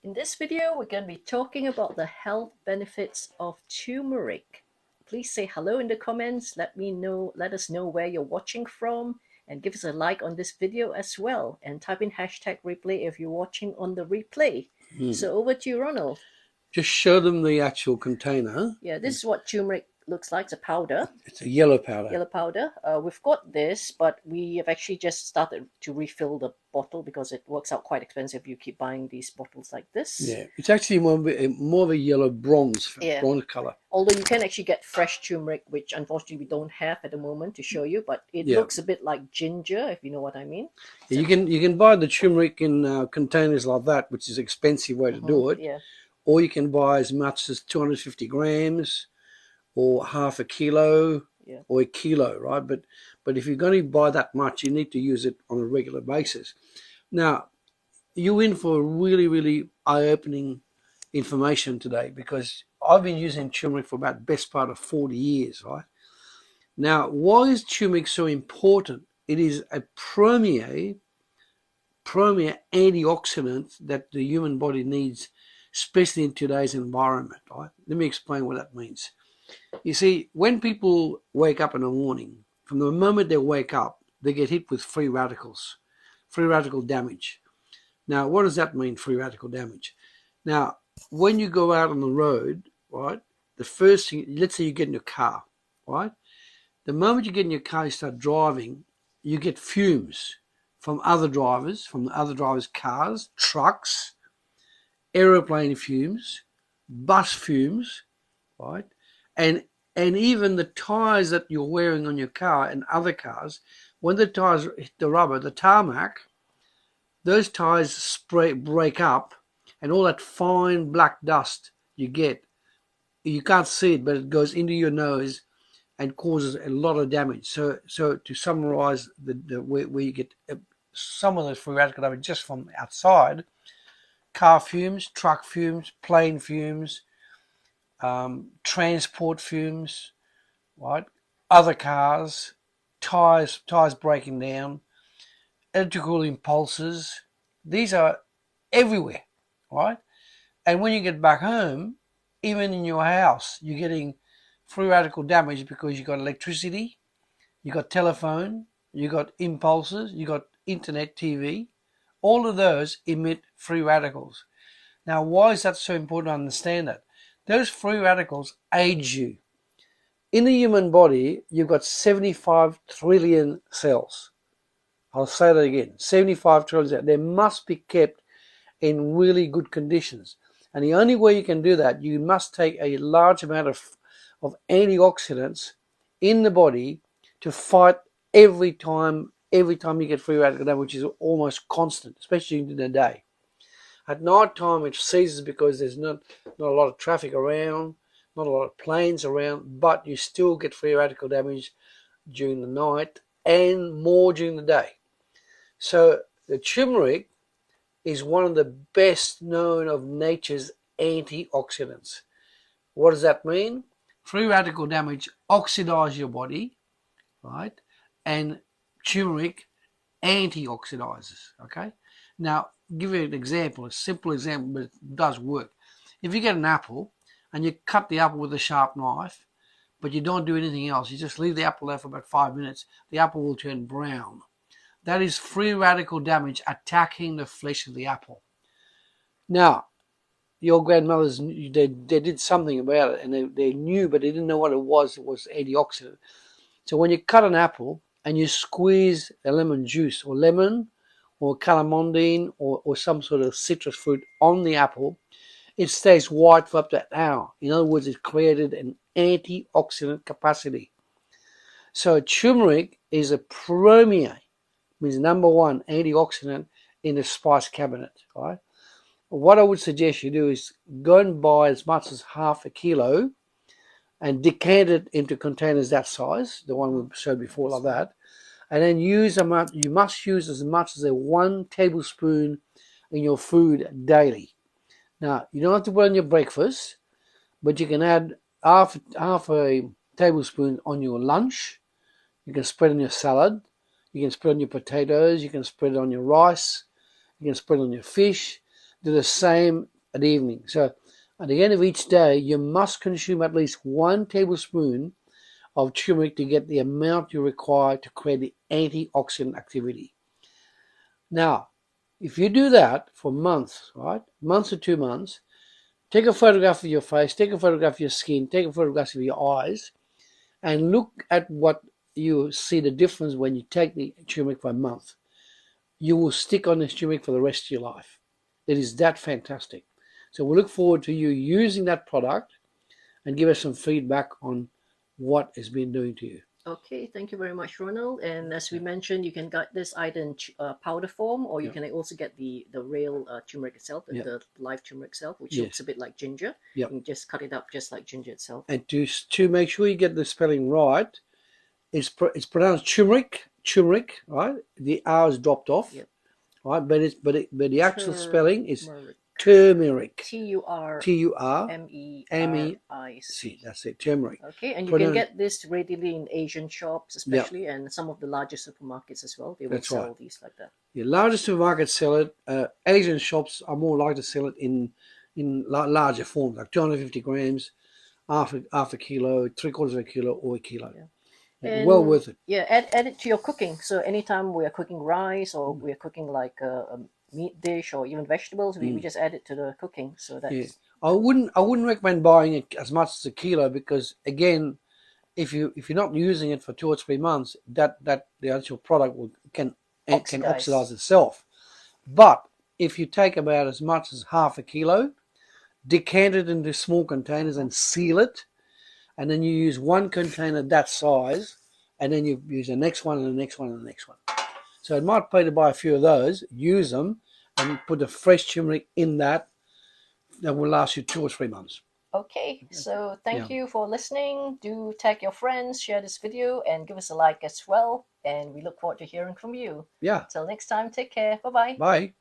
In this video, we're going to be talking about the health benefits of turmeric. Please say hello in the comments. Let us know where you're watching from, and give us a like on this video as well. And type in #replay if you're watching on the replay. So over to you, Ronald. Just show them the actual container. Yeah, this is what turmeric looks like. It's a powder. It's a yellow powder. Yellow powder. We've got this, but we have actually just started to refill the bottle because it works out quite expensive. You keep buying these bottles like this. Yeah, it's actually more of a yellow bronze color. Although you can actually get fresh turmeric, which unfortunately we don't have at the moment to show you, but it looks a bit like ginger, if you know what I mean. Yeah, you can buy the turmeric in containers like that, which is an expensive way to do it. Yeah. Or you can buy as much as 250 grams, or half a kilo, or a kilo, right? But if you're going to buy that much, you need to use it on a regular basis. Now, you're in for really, really eye-opening information today, because I've been using turmeric for about the best part of 40 years, right? Now, why is turmeric so important? It is a premier antioxidant that the human body needs, especially in today's environment, right? Let me explain what that means. You see, when people wake up in the morning, from the moment they wake up, they get hit with free radical damage. Now, what does that mean, free radical damage? Now, when you go out on the road, right, the first thing, let's say you get in your car, right? The moment you get in your car, you start driving, you get fumes from the other drivers' cars, trucks, aeroplane fumes, bus fumes, right? And even the tires that you're wearing on your car and other cars, when the tires hit the rubber, the tarmac, those tires break up, and all that fine black dust you get, you can't see it, but it goes into your nose and causes a lot of damage. So to summarize, where you get some of those free radical damage just from outside: car fumes, truck fumes, plane fumes, transport fumes, right? Other cars, tires breaking down, electrical impulses. These are everywhere, right? And when you get back home, even in your house, you're getting free radical damage because you got electricity, you got telephone, you got impulses, you got internet, TV. All of those emit free radicals. Now, why is that so important to understand that? Those free radicals age you. In the human body, you've got 75 trillion cells. I'll say that again, 75 trillion cells. They must be kept in really good conditions. And the only way you can do that, you must take a large amount of antioxidants in the body to fight every time you get free radical damage, which is almost constant, especially in the day. At night time, it ceases because there's not a lot of traffic around, not a lot of planes around, but you still get free radical damage during the night and more during the day. So the turmeric is one of the best known of nature's antioxidants. What does that mean? Free radical damage oxidize your body, right? And turmeric antioxidizes, okay? Now, give you an example, a simple example, but it does work. If you get an apple and you cut the apple with a sharp knife, but you don't do anything else, you just leave the apple there for about 5 minutes, the apple will turn brown. That is free radical damage attacking the flesh of the apple. Now, your grandmothers, they did something about it, and they knew, but they didn't know what it was. It was antioxidant. So when you cut an apple and you squeeze a lemon juice, or lemon, or calamondine, or some sort of citrus fruit on the apple, it stays white for up to an hour. In other words, it created an antioxidant capacity. So turmeric is a premier, means number one antioxidant in the spice cabinet, right? What I would suggest you do is go and buy as much as half a kilo and decant it into containers that size, the one we showed before, like that, and then you must use as much as 1 tablespoon in your food daily. Now, you don't have to put on your breakfast, but you can add half a tablespoon on your lunch. You can spread on your salad. You can spread on your potatoes. You can spread it on your rice. You can spread it on your fish. do the same at evening. So at the end of each day, you must consume at least 1 tablespoon of turmeric to get the amount you require to create the antioxidant activity. Now, if you do that for months, right, months or 2 months, take a photograph of your face, take a photograph of your skin, take a photograph of your eyes, and look at what you see the difference when you take the turmeric for a month. You will stick on this turmeric for the rest of your life. It is that fantastic. So we look forward to you using that product and give us some feedback on what it's been doing to you. Okay, thank you very much, Ronald. And as we mentioned, you can get this either in powder form, or you can also get the real turmeric itself, the live turmeric itself, which looks a bit like ginger. You can just cut it up just like ginger itself. And to make sure you get the spelling right, it's pronounced turmeric, right? The R is dropped off, right? But the actual spelling is turmeric. Turmeric. That's it, turmeric. Okay, and you can get this readily in Asian shops, especially, and some of the larger supermarkets as well. They will sell these like that. The largest supermarkets sell it. Asian shops are more likely to sell it in larger forms, like 250 grams, half a kilo, 3/4 of a kilo, or a kilo. And, well worth it. Yeah, add it to your cooking. So anytime we are cooking rice or we are cooking like a meat dish or even vegetables, we just add it to the cooking. So that's. I wouldn't recommend buying it as much as a kilo, because again, if you're not using it for 2 or 3 months, that the actual product can oxidize itself. But if you take about as much as half a kilo, decant it into small containers and seal it, and then you use one container that size, and then you use the next one and the next one and the next one. So it might pay to buy a few of those, use them, and put the fresh turmeric in that will last you 2 or 3 months. Okay, so thank you for listening. Do tag your friends, share this video, and give us a like as well. And we look forward to hearing from you. Yeah. Till next time, take care. Bye-bye. Bye.